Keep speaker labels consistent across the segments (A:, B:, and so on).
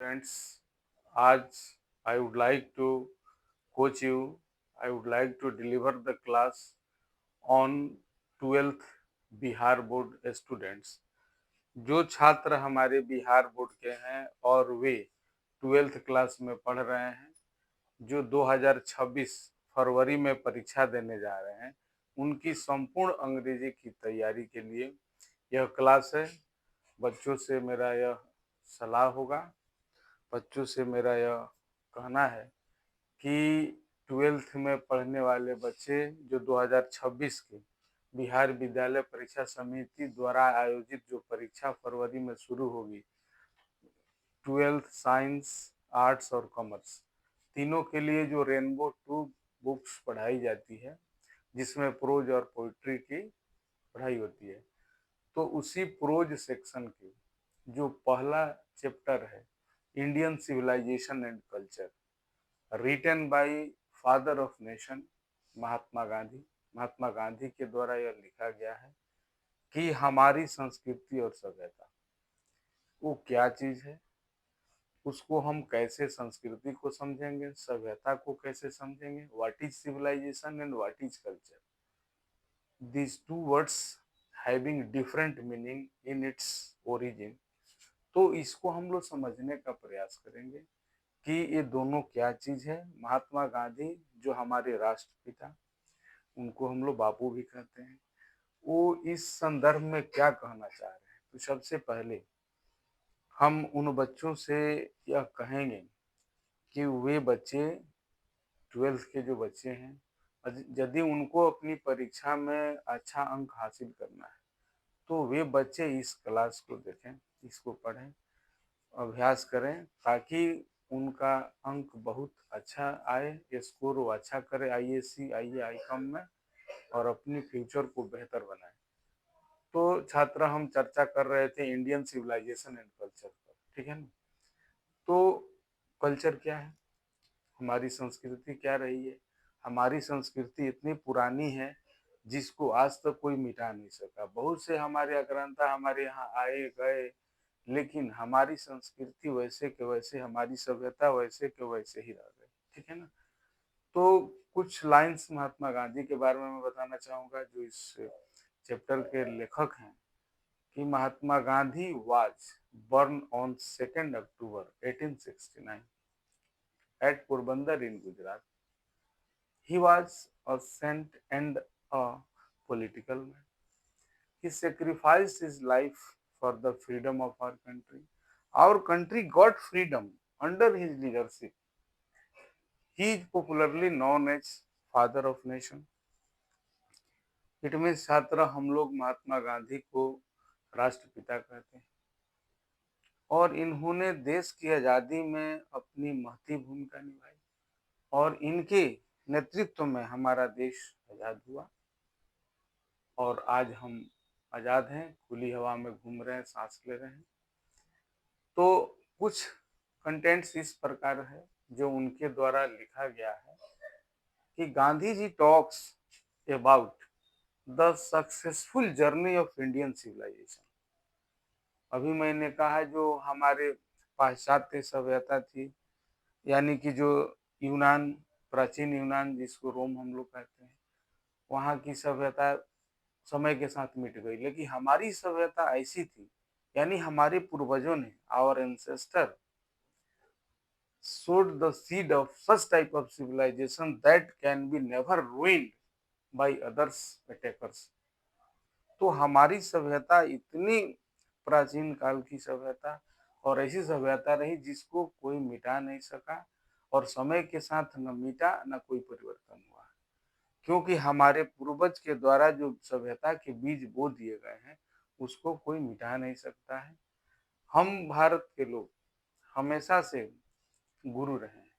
A: Friends, आज I would like to coach you. I would like to deliver the class on 12th Bihar board students. जो छात्र हमारे Bihar board के हैं और वे 12th क्लास में पढ़ रहे हैं, जो 2026 फरवरी में परीक्षा देने जा रहे हैं, उनकी संपूर्ण अंग्रेजी की तैयारी के लिए यह क्लास है। बच्चों से मेरा यह सलाह होगा, बच्चों से मेरा यह कहना है कि 12th में पढ़ने वाले बच्चे जो 2026 के बिहार विद्यालय परीक्षा समिति द्वारा आयोजित जो परीक्षा फरवरी में शुरू होगी, 12th साइंस, आर्ट्स और कॉमर्स तीनों के लिए जो रेनबो 2 बुक्स पढ़ाई जाती है, जिसमें प्रोज और पोइट्री की पढ़ाई होती है, तो उसी प्रोज सेक्शन की जो पहला चैप्टर है, Indian civilisation and culture, written by father of nation Mahatma Gandhi. Mahatma Gandhi के द्वारा यह लिखा गया है कि हमारी संस्कृति और सभ्यता वो क्या चीज है, उसको हम कैसे संस्कृति को समझेंगे, सभ्यता को कैसे समझेंगे, what is civilization and what is culture, these two words having different meaning in its origin। तो इसको हम लोग समझने का प्रयास करेंगे कि ये दोनों क्या चीज है। महात्मा गांधी जो हमारे राष्ट्रपिता, उनको हम लोग बापू भी कहते हैं, वो इस संदर्भ में क्या कहना चाह रहे हैं। तो सबसे पहले हम उन बच्चों से यह कहेंगे कि वे बच्चे 12th के जो बच्चे हैं, यदि उनको अपनी परीक्षा में अच्छा अंक हासिल करना है, तो वे बच्चे इस क्लास को देखें, इसको पढ़ें, अभ्यास करें, ताकि उनका अंक बहुत अच्छा आए, स्कोर वो अच्छा करे आईएससी आईआईकॉम में और अपनी फ्यूचर को बेहतर बनाए। तो छात्र, हम चर्चा कर रहे थे इंडियन सिविलाइजेशन एंड कल्चर पर, ठीक है ना। तो कल्चर क्या है, हमारी संस्कृति क्या रही है। हमारी संस्कृति इतनी पुरानी है जिसको आज तक कोई मिटा नहीं सका। बहुत से हमारे अग्रंथा हमारे यहाँ आए गए, लेकिन हमारी संस्कृति वैसे के वैसे, हमारी सभ्यता वैसे के वैसे ही रह गई, ठीक है ना। तो कुछ लाइंस महात्मा गांधी के बारे में मैं बताना चाहूंगा, जो इस चैप्टर के लेखक हैं, कि Mahatma Gandhi was born on 2nd October 1869 at Porbandar in Gujarat। He was a saint and a political man. He sacrificed his life for the freedom of our country. Our country got freedom under his leadership. He is popularly known as Father of Nation। It means छात्र, हम लोग महात्मा गांधी को राष्ट्रपिता कहते हैं और इन्होंने देश की आज़ादी में अपनी महती भूमिका निभाई और इनके नेतृत्व में हमारा देश आज़ाद हुआ और आज हम आज़ाद हैं, खुली हवा में घूम रहे हैं, सांस ले रहे हैं। तो कुछ कंटेंट्स इस प्रकार है जो उनके द्वारा लिखा गया है कि Gandhi ji talks about the successful journey of Indian civilisation. अभी मैंने कहा जो हमारे पाश्चात्य सभ्यता थी, यानी कि जो यूनान, प्राचीन यूनान जिसको रोम हम लोग कहते हैं, वहाँ की सभ्यता समय के साथ मिट गई, लेकिन हमारी सभ्यता ऐसी थी, यानी हमारे पूर्वजों ने, our ancestor sowed the seed of such type of civilization that can be never ruined by others attackers। तो हमारी सभ्यता इतनी प्राचीन काल की सभ्यता और ऐसी सभ्यता रही जिसको कोई मिटा नहीं सका और समय के साथ न मिटा न कोई परिवर्तन हुआ, क्योंकि हमारे पूर्वज के द्वारा जो सभ्यता के बीज बो दिए गए हैं उसको कोई मिटा नहीं सकता है। हम भारत के लोग हमेशा से गुरु रहे हैं,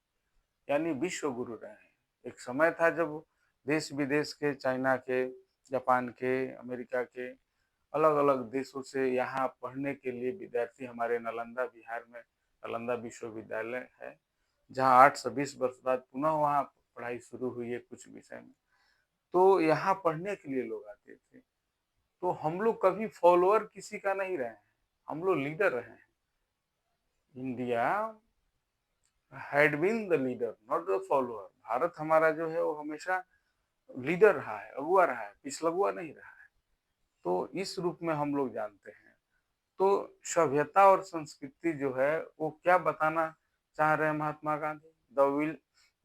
A: यानी विश्व गुरु रहे हैं। एक समय था जब देश विदेश के, चाइना के, जापान के, अमेरिका के, अलग अलग देशों से यहाँ पढ़ने के लिए विद्यार्थी हमारे नालंदा, बिहार में नालंदा विश्वविद्यालय है, जहाँ 8 से 20 वर्ष बाद पुनः वहाँ पढ़ाई शुरू हुई है कुछ विषय में। तो यहाँ पढ़ने के लिए लोग आते थे। तो हम लोग कभी फॉलोअर किसी का नहीं रहे हैं, हम लोग लीडर रहे हैं। India had been the leader not the follower. Bharat हमारा जो है वो हमेशा लीडर रहा है, अगुआ रहा है, पिछलगुआ नहीं रहा है। तो इस रूप में हम लोग जानते हैं। तो सभ्यता और संस्कृति जो है वो क्या बताना चाह रहे हैं Mahatma Gandhi?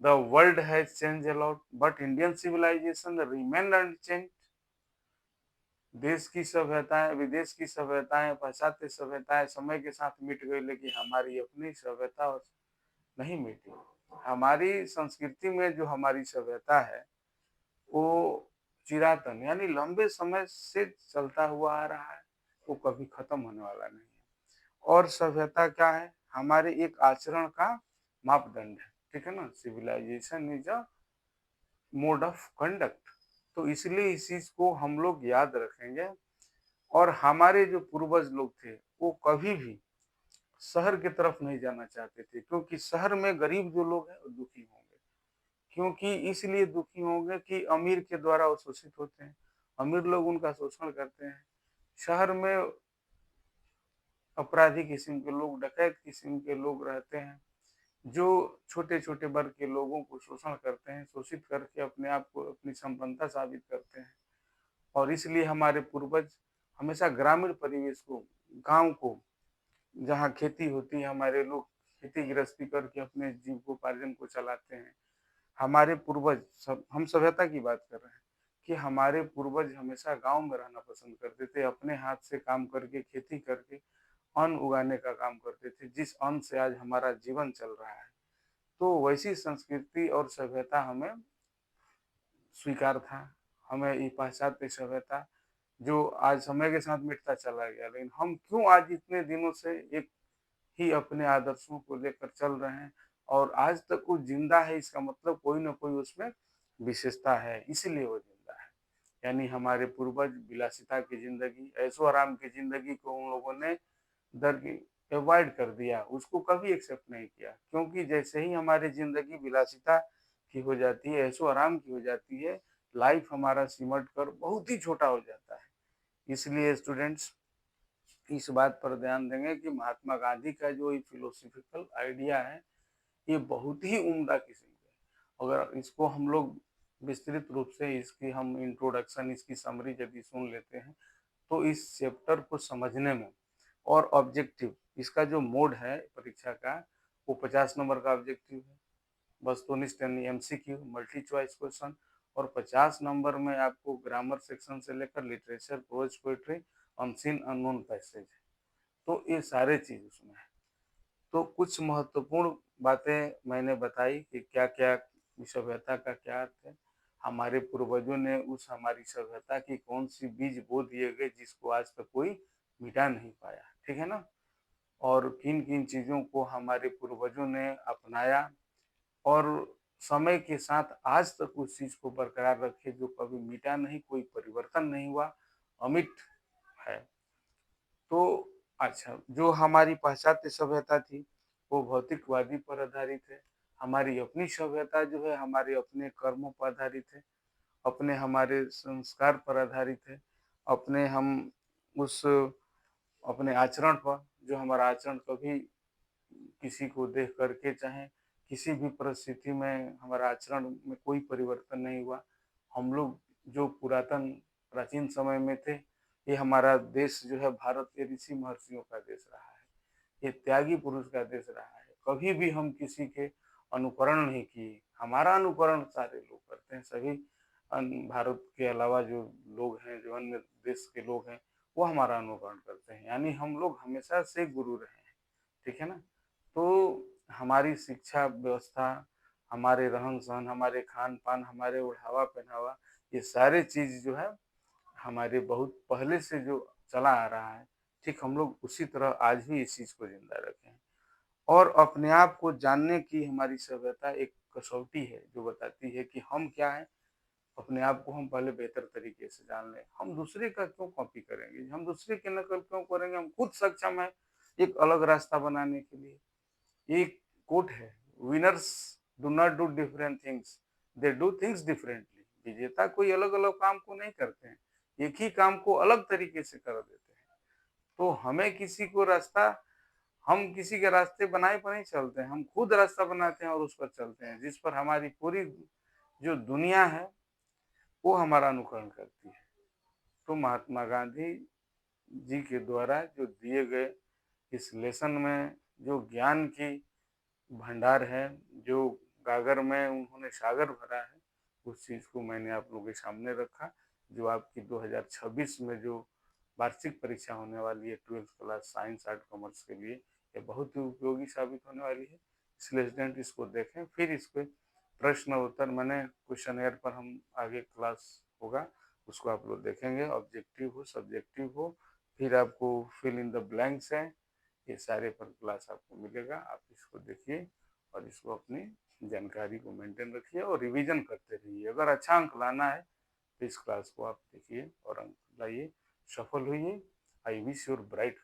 A: The world has change a lot but Indian civilisation remain unchange. देश की सभ्यताएं, विदेश की सभ्यताएं, पाश्चात्य सभ्यताएं समय के साथ मिट गई, लेकिन हमारी अपनी सभ्यता नहीं मिटी। हमारी संस्कृति में जो हमारी सभ्यता है वो चिरातन यानी लंबे समय से चलता हुआ आ रहा है, वो कभी खत्म होने वाला नहीं है। और सभ्यता क्या है? हमारे एक आचरण का मापदंड है, ठीक है ना। Civilization is a mode of conduct. तो इसलिए इस चीज को हम लोग याद रखेंगे। और हमारे जो पूर्वज लोग थे वो कभी भी शहर की तरफ नहीं जाना चाहते थे, क्योंकि शहर में गरीब जो लोग हैं वो दुखी होंगे। क्योंकि इसलिए दुखी होंगे कि अमीर के द्वारा वो शोषित होते हैं, अमीर लोग उनका शोषण करते हैं। शहर में अपराधी किस्म के लोग, डकैत किस्म के लोग रहते हैं, जो छोटे छोटे वर्ग के लोगों को शोषण करते हैं, शोषित करके अपने आप को अपनी संपन्नता साबित करते हैं। और इसलिए हमारे पूर्वज हमेशा ग्रामीण परिवेश को, गांव को, जहाँ खेती होती है, हमारे लोग खेती गृहस्थी करके अपने जीविकोपार्जन को चलाते हैं। हमारे पूर्वज हम सभ्यता की बात कर रहे हैं कि हमारे पूर्वज हमेशा गांव में रहना पसंद करते थे, अपने हाथ से काम करके, खेती करके अन्न उगाने का काम करते थे, जिस अन्न से आज हमारा जीवन चल रहा है। तो वैसी संस्कृति और सभ्यता हमें स्वीकार था। हमें ये पाश्चात्य सभ्यता जो आज समय के साथ मिटता चला गया, लेकिन हम क्यों आज इतने दिनों से एक ही अपने आदर्शों को लेकर चल रहे हैं और आज तक वो जिंदा है? इसका मतलब कोई ना कोई उसमें विशेषता है, इसलिए वो जिंदा है। यानी हमारे पूर्वज विलासिता की जिंदगी, ऐशो आराम की जिंदगी को उन लोगों ने दर अवॉइड कर दिया, उसको कभी एक्सेप्ट नहीं किया। क्योंकि जैसे ही हमारी जिंदगी विलासिता की हो जाती है, ऐशो आराम की हो जाती है, लाइफ हमारा सिमट कर बहुत ही छोटा हो जाता है। इसलिए स्टूडेंट्स इस बात पर ध्यान देंगे कि महात्मा गांधी का जो फिलोसफिकल आइडिया है ये बहुत ही उम्दा किस्म का है। अगर इसको हम लोग विस्तृत रूप से इसकी हम इंट्रोडक्शन, इसकी समरी यदि सुन लेते हैं तो इस चैप्टर को समझने में, और ऑब्जेक्टिव इसका जो मोड है परीक्षा का, वो 50 नंबर का ऑब्जेक्टिव है, वस्तुनिष्ठ यानी एमसीक्यू, मल्टी चॉइस क्वेश्चन। और 50 नंबर में आपको ग्रामर सेक्शन से लेकर literature, prose, poetry, unseen unknown passage, तो ये सारे चीज उसमें है। तो कुछ महत्वपूर्ण बातें मैंने बताई कि क्या क्या सभ्यता का क्या अर्थ है, हमारे पूर्वजों ने उस हमारी सभ्यता की कौन सी बीज बो दिए गए जिसको आज तक कोई मिटा नहीं पाया, ठीक है ना। और किन किन चीजों को हमारे पूर्वजों ने अपनाया और समय के साथ आज तक उस चीज को बरकरार रखे, जो कभी मिटा नहीं, कोई परिवर्तन नहीं हुआ, अमिट है। तो अच्छा, जो हमारी पाश्चात्य सभ्यता थी वो भौतिकवादी पर आधारित है। हमारी अपनी सभ्यता जो है हमारे अपने कर्मों पर आधारित है, अपने हमारे संस्कार पर आधारित है, अपने हम उस अपने आचरण पर, जो हमारा आचरण कभी किसी को देख करके, चाहे किसी भी परिस्थिति में हमारा आचरण में कोई परिवर्तन नहीं हुआ। हम लोग जो पुरातन प्राचीन समय में थे, ये हमारा देश जो है भारत ये ऋषि महर्षियों का देश रहा है, ये त्यागी पुरुष का देश रहा है। कभी भी हम किसी के अनुकरण नहीं किए, हमारा अनुकरण सारे लोग करते हैं। सभी भारत के अलावा जो लोग हैं, जो अन्य देश के लोग हैं, वो हमारा अनुकरण करते हैं। यानी हम लोग हमेशा से गुरु रहे हैं, ठीक है ना। तो हमारी शिक्षा व्यवस्था, हमारे रहन सहन, हमारे खान पान, हमारे ओढ़ावा पहनावा, ये सारे चीज जो है हमारे बहुत पहले से जो चला आ रहा है, ठीक हम लोग उसी तरह आज भी इस चीज को जिंदा रखें। और अपने आप को जानने की हमारी सभ्यता एक कसौटी है जो बताती है कि हम क्या है। अपने आप को हम पहले बेहतर तरीके से जान लें। हम दूसरे का क्यों कॉपी करेंगे, हम दूसरे की नकल क्यों करेंगे, हम खुद सक्षम है एक अलग रास्ता बनाने के लिए। एक कोट है, winners do not do different things, they do things differently. विजेता कोई अलग अलग काम को नहीं करते हैं, एक ही काम को अलग तरीके से कर देते हैं। तो हमें किसी को रास्ता हम किसी के रास्ते बनाए पर नहीं चलते हैं, हम खुद रास्ता बनाते हैं और उस पर चलते हैं, जिस पर हमारी पूरी जो दुनिया है वो हमारा अनुकरण करती है। तो महात्मा गांधी जी के द्वारा जो दिए गए इस लेसन में जो ज्ञान की भंडार है, जो गागर में उन्होंने सागर भरा है, उस चीज़ को मैंने आप लोगों के सामने रखा। जो आपकी 2026 में जो वार्षिक परीक्षा होने वाली है 12th class science art commerce के लिए, ये बहुत ही उपयोगी साबित होने वाली है। इसलिए स्टूडेंट इसको देखें, फिर इसको प्रश्न उत्तर मैंने क्वेश्चन पर हम आगे क्लास होगा उसको आप लोग देखेंगे, ऑब्जेक्टिव हो सब्जेक्टिव हो, फिर आपको फिल इन द ब्लैंक्स है, ये सारे पर क्लास आपको मिलेगा। आप इसको देखिए और इसको अपनी जानकारी को मेंटेन रखिए और रिवीजन करते रहिए। अगर अच्छा अंक लाना है तो इस क्लास को आप देखिए और अंक लाइए, सफल होइए। I wish your bright